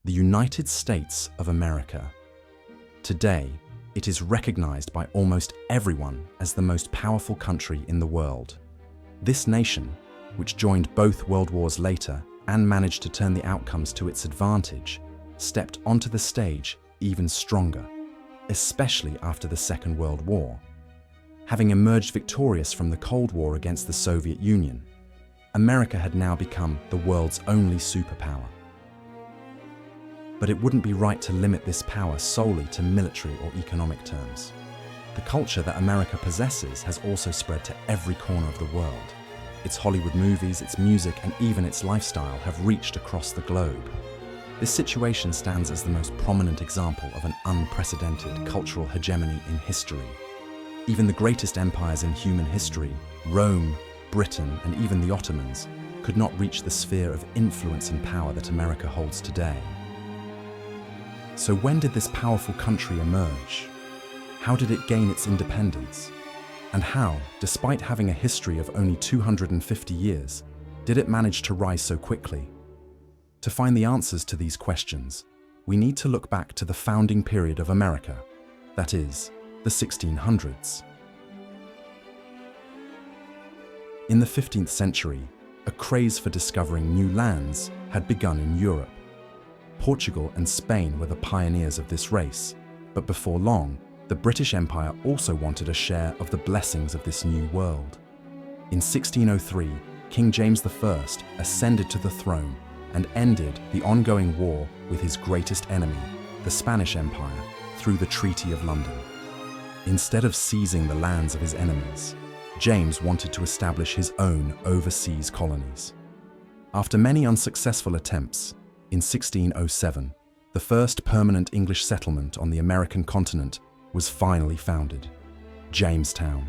the United States of America. Today, it is recognized by almost everyone as the most powerful country in the world. This nation, which joined both world wars later and managed to turn the outcomes to its advantage, stepped onto the stage even stronger, especially after the Second World War. Having emerged victorious from the Cold War against the Soviet Union, America had now become the world's only superpower. But it wouldn't be right to limit this power solely to military or economic terms. The culture that America possesses has also spread to every corner of the world. Its Hollywood movies, its music, and even its lifestyle have reached across the globe. This situation stands as the most prominent example of an unprecedented cultural hegemony in history. Even the greatest empires in human history, Rome, Britain, and even the Ottomans, could not reach the sphere of influence and power that America holds today. So when did this powerful country emerge? How did it gain its independence? And how, despite having a history of only 250 years, did it manage to rise so quickly? To find the answers to these questions, we need to look back to the founding period of America, that is, the 1600s. In the 15th century, a craze for discovering new lands had begun in Europe. Portugal and Spain were the pioneers of this race, but before long, the British Empire also wanted a share of the blessings of this new world. In 1603, King James I ascended to the throne and ended the ongoing war with his greatest enemy, the Spanish Empire, through the Treaty of London. Instead of seizing the lands of his enemies, James wanted to establish his own overseas colonies. After many unsuccessful attempts, in 1607, the first permanent English settlement on the American continent was finally founded, Jamestown.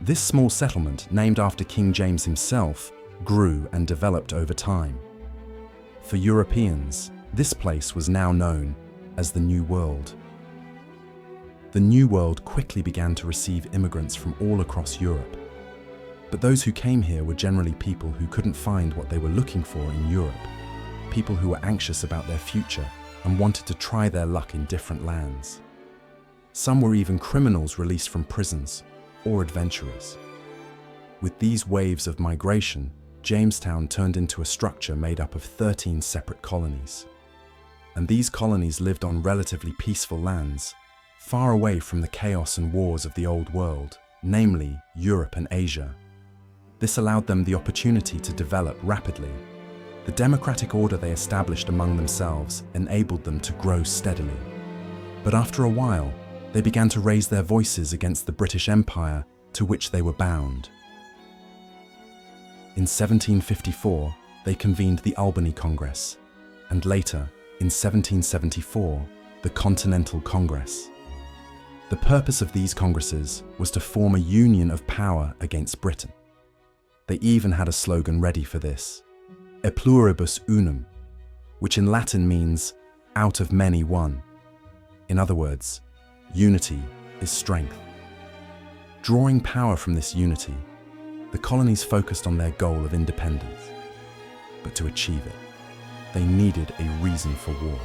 This small settlement, named after King James himself, grew and developed over time. For Europeans, this place was now known as the New World. The New World quickly began to receive immigrants from all across Europe. But those who came here were generally people who couldn't find what they were looking for in Europe. People who were anxious about their future and wanted to try their luck in different lands. Some were even criminals released from prisons or adventurers. With these waves of migration, Jamestown turned into a structure made up of 13 separate colonies. And these colonies lived on relatively peaceful lands, far away from the chaos and wars of the Old World, namely Europe and Asia. This allowed them the opportunity to develop rapidly. The democratic order they established among themselves enabled them to grow steadily. But after a while, they began to raise their voices against the British Empire to which they were bound. In 1754, they convened the Albany Congress, and later, in 1774, the Continental Congress. The purpose of these congresses was to form a union of power against Britain. They even had a slogan ready for this, E pluribus unum, which in Latin means, out of many one. In other words, unity is strength. Drawing power from this unity, the colonies focused on their goal of independence. But to achieve it, they needed a reason for war.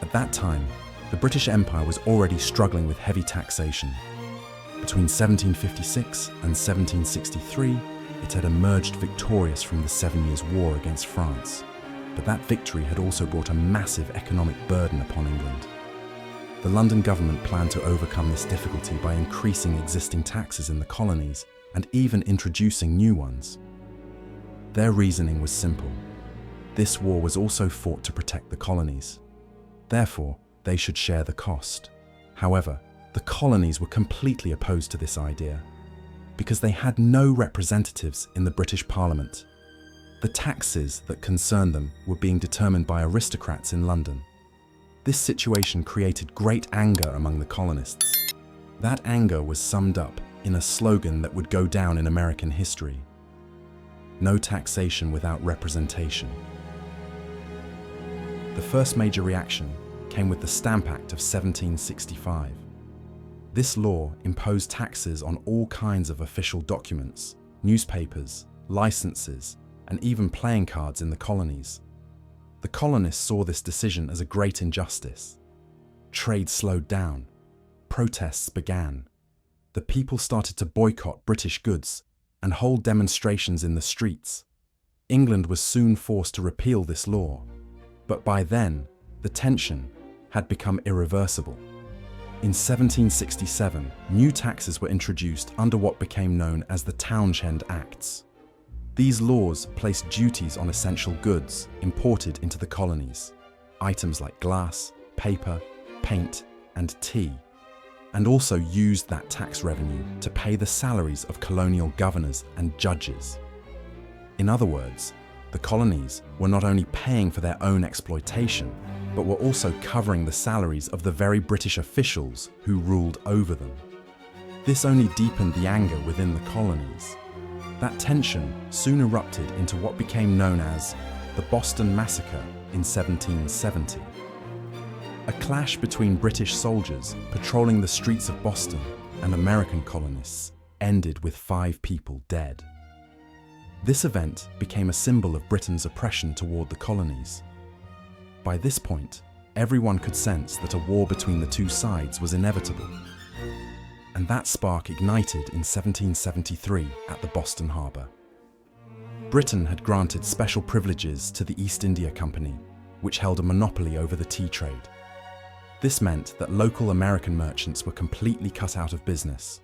At that time, the British Empire was already struggling with heavy taxation. Between 1756 and 1763, it had emerged victorious from the 7 Years' War against France, but that victory had also brought a massive economic burden upon England. The London government planned to overcome this difficulty by increasing existing taxes in the colonies and even introducing new ones. Their reasoning was simple. This war was also fought to protect the colonies. Therefore, they should share the cost. However, the colonies were completely opposed to this idea, because they had no representatives in the British Parliament. The taxes that concerned them were being determined by aristocrats in London. This situation created great anger among the colonists. That anger was summed up in a slogan that would go down in American history: no taxation without representation. The first major reaction came with the Stamp Act of 1765. This law imposed taxes on all kinds of official documents, newspapers, licenses, and even playing cards in the colonies. The colonists saw this decision as a great injustice. Trade slowed down. Protests began. The people started to boycott British goods and hold demonstrations in the streets. England was soon forced to repeal this law, but by then, the tension had become irreversible. In 1767, new taxes were introduced under what became known as the Townshend Acts. These laws placed duties on essential goods imported into the colonies, items like glass, paper, paint, and tea, and also used that tax revenue to pay the salaries of colonial governors and judges. In other words, the colonies were not only paying for their own exploitation, but were also covering the salaries of the very British officials who ruled over them. This only deepened the anger within the colonies. That tension soon erupted into what became known as the Boston Massacre in 1770. A clash between British soldiers patrolling the streets of Boston and American colonists ended with 5 people dead. This event became a symbol of Britain's oppression toward the colonies. By this point, everyone could sense that a war between the two sides was inevitable. And that spark ignited in 1773 at the Boston Harbor. Britain had granted special privileges to the East India Company, which held a monopoly over the tea trade. This meant that local American merchants were completely cut out of business.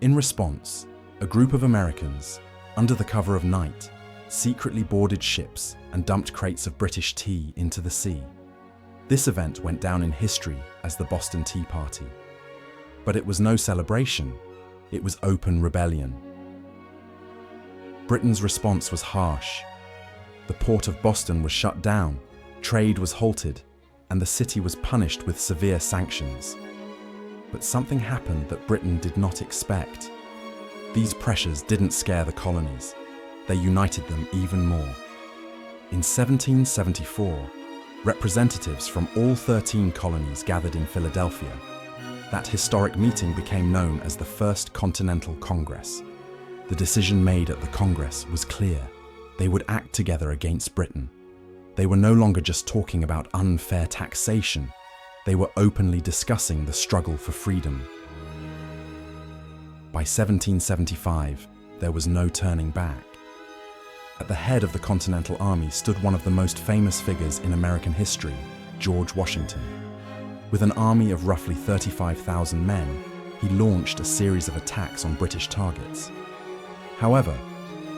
In response, a group of Americans, under the cover of night, secretly boarded ships and dumped crates of British tea into the sea. This event went down in history as the Boston Tea Party. But it was no celebration, it was open rebellion. Britain's response was harsh. The port of Boston was shut down, trade was halted, and the city was punished with severe sanctions. But something happened that Britain did not expect. These pressures didn't scare the colonies, they united them even more. In 1774, representatives from all 13 colonies gathered in Philadelphia. That historic meeting became known as the First Continental Congress. The decision made at the Congress was clear. They would act together against Britain. They were no longer just talking about unfair taxation. They were openly discussing the struggle for freedom. By 1775, there was no turning back. At the head of the Continental Army stood one of the most famous figures in American history, George Washington. With an army of roughly 35,000 men, he launched a series of attacks on British targets. However,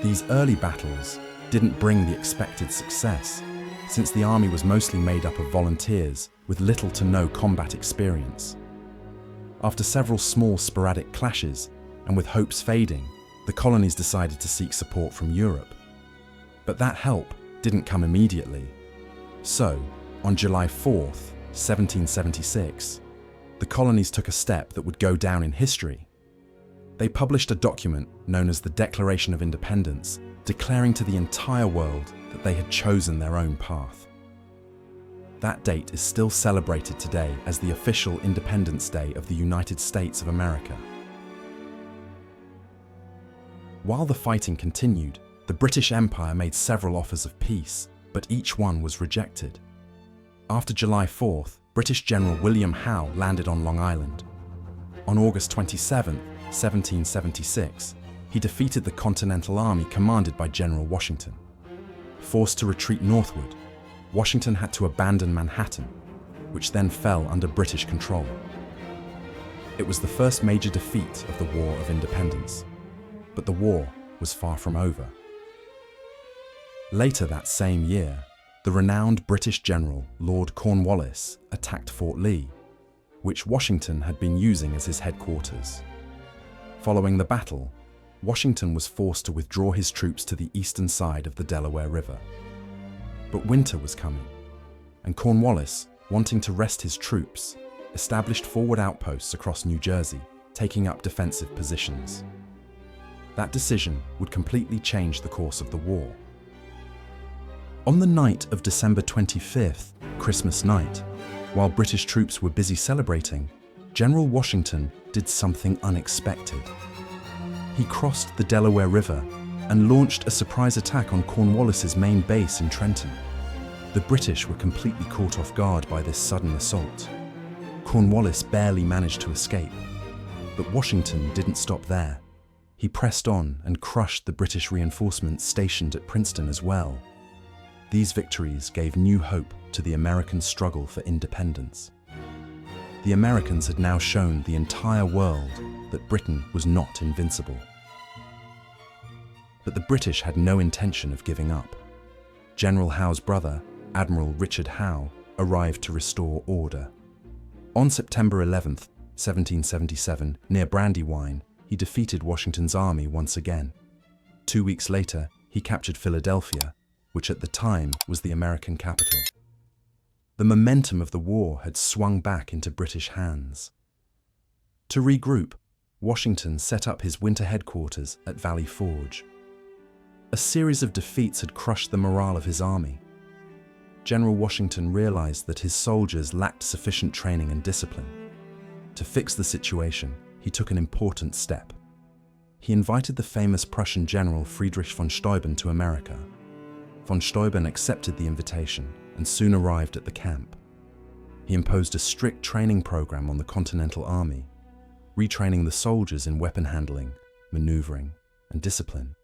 these early battles didn't bring the expected success, since the army was mostly made up of volunteers with little to no combat experience. After several small sporadic clashes, and with hopes fading, the colonies decided to seek support from Europe. But that help didn't come immediately. So, on July 4th, 1776, the colonies took a step that would go down in history. They published a document known as the Declaration of Independence, declaring to the entire world that they had chosen their own path. That date is still celebrated today as the official Independence Day of the United States of America. While the fighting continued, the British Empire made several offers of peace, but each one was rejected. After July 4th, British General William Howe landed on Long Island. On August 27, 1776, he defeated the Continental Army commanded by General Washington. Forced to retreat northward, Washington had to abandon Manhattan, which then fell under British control. It was the first major defeat of the War of Independence, but the war was far from over. Later that same year, the renowned British general Lord Cornwallis attacked Fort Lee, which Washington had been using as his headquarters. Following the battle, Washington was forced to withdraw his troops to the eastern side of the Delaware River. But winter was coming, and Cornwallis, wanting to rest his troops, established forward outposts across New Jersey, taking up defensive positions. That decision would completely change the course of the war. On the night of December 25th, Christmas night, while British troops were busy celebrating, General Washington did something unexpected. He crossed the Delaware River and launched a surprise attack on Cornwallis's main base in Trenton. The The British were completely caught off guard by this sudden assault. Cornwallis barely managed to escape, but Washington didn't stop there. He pressed on and crushed the British reinforcements stationed at Princeton as well. These victories gave new hope to the American struggle for independence. The Americans had now shown the entire world that Britain was not invincible. But the British had no intention of giving up. General Howe's brother, Admiral Richard Howe, arrived to restore order. On September 11, 1777, near Brandywine, he defeated Washington's army once again. 2 weeks later, he captured Philadelphia, which at the time was the American capital. The momentum of the war had swung back into British hands. To regroup, Washington set up his winter headquarters at Valley Forge. A series of defeats had crushed the morale of his army. General Washington realized that his soldiers lacked sufficient training and discipline. To fix the situation, he took an important step. He invited the famous Prussian general Friedrich von Steuben to America. Von Steuben accepted the invitation and soon arrived at the camp. He imposed a strict training program on the Continental Army, retraining the soldiers in weapon handling, maneuvering, and discipline.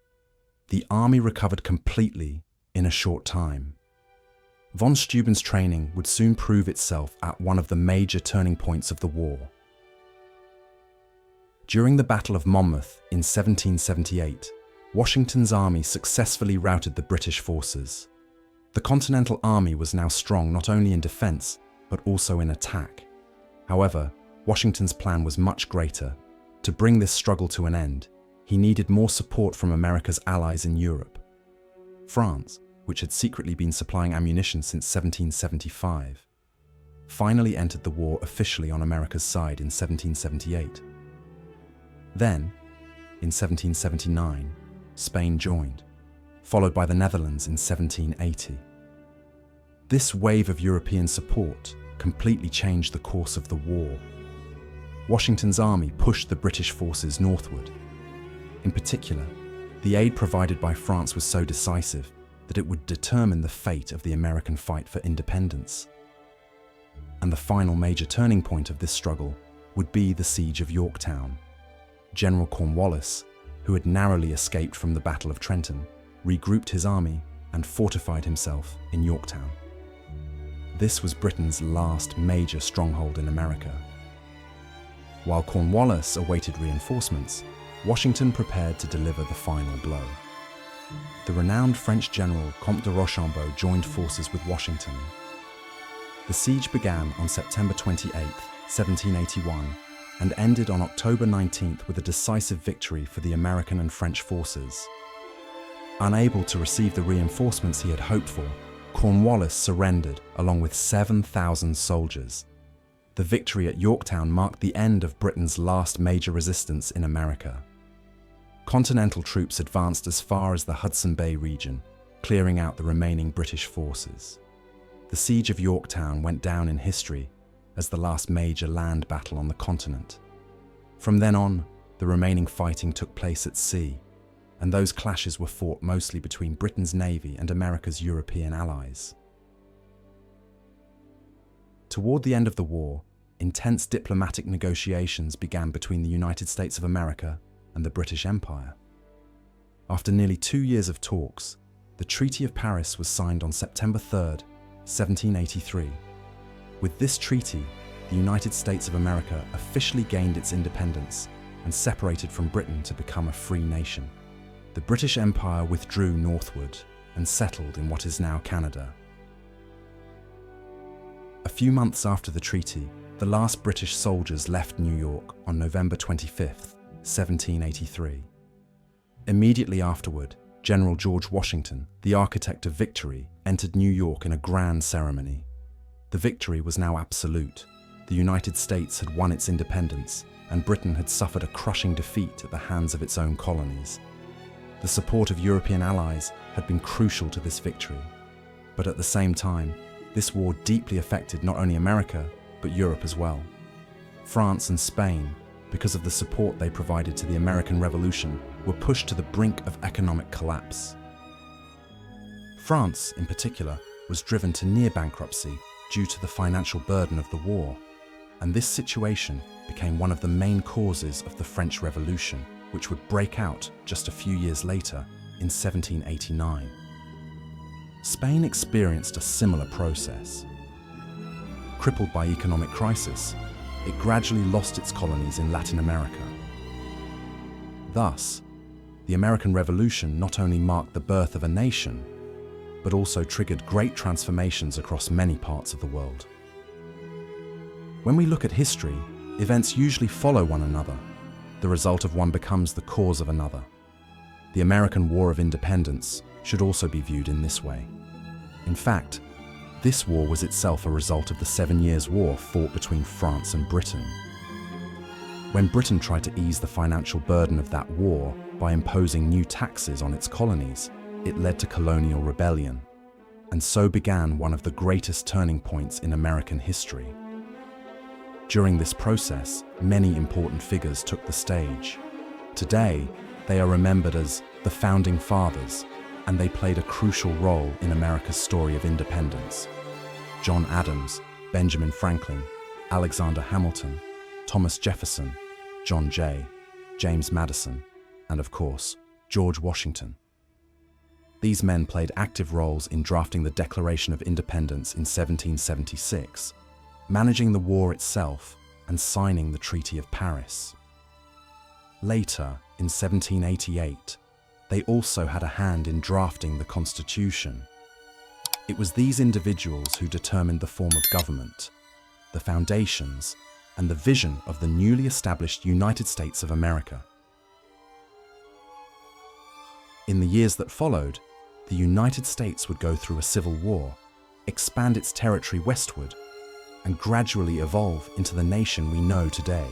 The army recovered completely in a short time. Von Steuben's training would soon prove itself at one of the major turning points of the war. During the Battle of Monmouth in 1778, Washington's army successfully routed the British forces. The Continental Army was now strong not only in defense, but also in attack. However, Washington's plan was much greater. To bring this struggle to an end, he needed more support from America's allies in Europe. France, which had secretly been supplying ammunition since 1775, finally entered the war officially on America's side in 1778. Then, in 1779, Spain joined, followed by the Netherlands in 1780. This wave of European support completely changed the course of the war. Washington's army pushed the British forces northward. In particular, the aid provided by France was so decisive that it would determine the fate of the American fight for independence. And the final major turning point of this struggle would be the Siege of Yorktown. General Cornwallis, who had narrowly escaped from the Battle of Trenton, regrouped his army and fortified himself in Yorktown. This was Britain's last major stronghold in America. While Cornwallis awaited reinforcements, Washington prepared to deliver the final blow. The renowned French general Comte de Rochambeau joined forces with Washington. The siege began on September 28, 1781, and ended on October 19th with a decisive victory for the American and French forces. Unable to receive the reinforcements he had hoped for, Cornwallis surrendered along with 7,000 soldiers. The victory at Yorktown marked the end of Britain's last major resistance in America. Continental troops advanced as far as the Hudson Bay region, clearing out the remaining British forces. The Siege of Yorktown went down in history as the last major land battle on the continent. From then on, the remaining fighting took place at sea, and those clashes were fought mostly between Britain's navy and America's European allies. Toward the end of the war, intense diplomatic negotiations began between the United States of America and the British Empire. After nearly 2 years of talks, the Treaty of Paris was signed on September 3, 1783. With this treaty, the United States of America officially gained its independence and separated from Britain to become a free nation. The British Empire withdrew northward and settled in what is now Canada. A few months after the treaty, the last British soldiers left New York on November 25, 1783. Immediately afterward, General George Washington, the architect of victory, entered New York in a grand ceremony. The victory was now absolute. The United States had won its independence, and Britain had suffered a crushing defeat at the hands of its own colonies. The support of European allies had been crucial to this victory. But at the same time, this war deeply affected not only America, but Europe as well. France and Spain, because of the support they provided to the American Revolution, were pushed to the brink of economic collapse. France, in particular, was driven to near bankruptcy due to the financial burden of the war, and this situation became one of the main causes of the French Revolution, which would break out just a few years later in 1789. Spain experienced a similar process. Crippled by economic crisis, it gradually lost its colonies in Latin America. Thus, the American Revolution not only marked the birth of a nation, but also triggered great transformations across many parts of the world. When we look at history, events usually follow one another. The result of one becomes the cause of another. The American War of Independence should also be viewed in this way. In fact, this war was itself a result of the 7 Years' War fought between France and Britain. When Britain tried to ease the financial burden of that war by imposing new taxes on its colonies, it led to colonial rebellion, and so began one of the greatest turning points in American history. During this process, many important figures took the stage. Today, they are remembered as the Founding Fathers, and they played a crucial role in America's story of independence. John Adams, Benjamin Franklin, Alexander Hamilton, Thomas Jefferson, John Jay, James Madison, and of course, George Washington. These men played active roles in drafting the Declaration of Independence in 1776, managing the war itself, and signing the Treaty of Paris. Later, in 1788, they also had a hand in drafting the Constitution. It was these individuals who determined the form of government, the foundations, and the vision of the newly established United States of America. In the years that followed, the United States would go through a civil war, expand its territory westward, and gradually evolve into the nation we know today.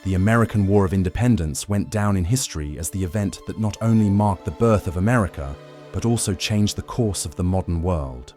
The American War of Independence went down in history as the event that not only marked the birth of America, but also changed the course of the modern world.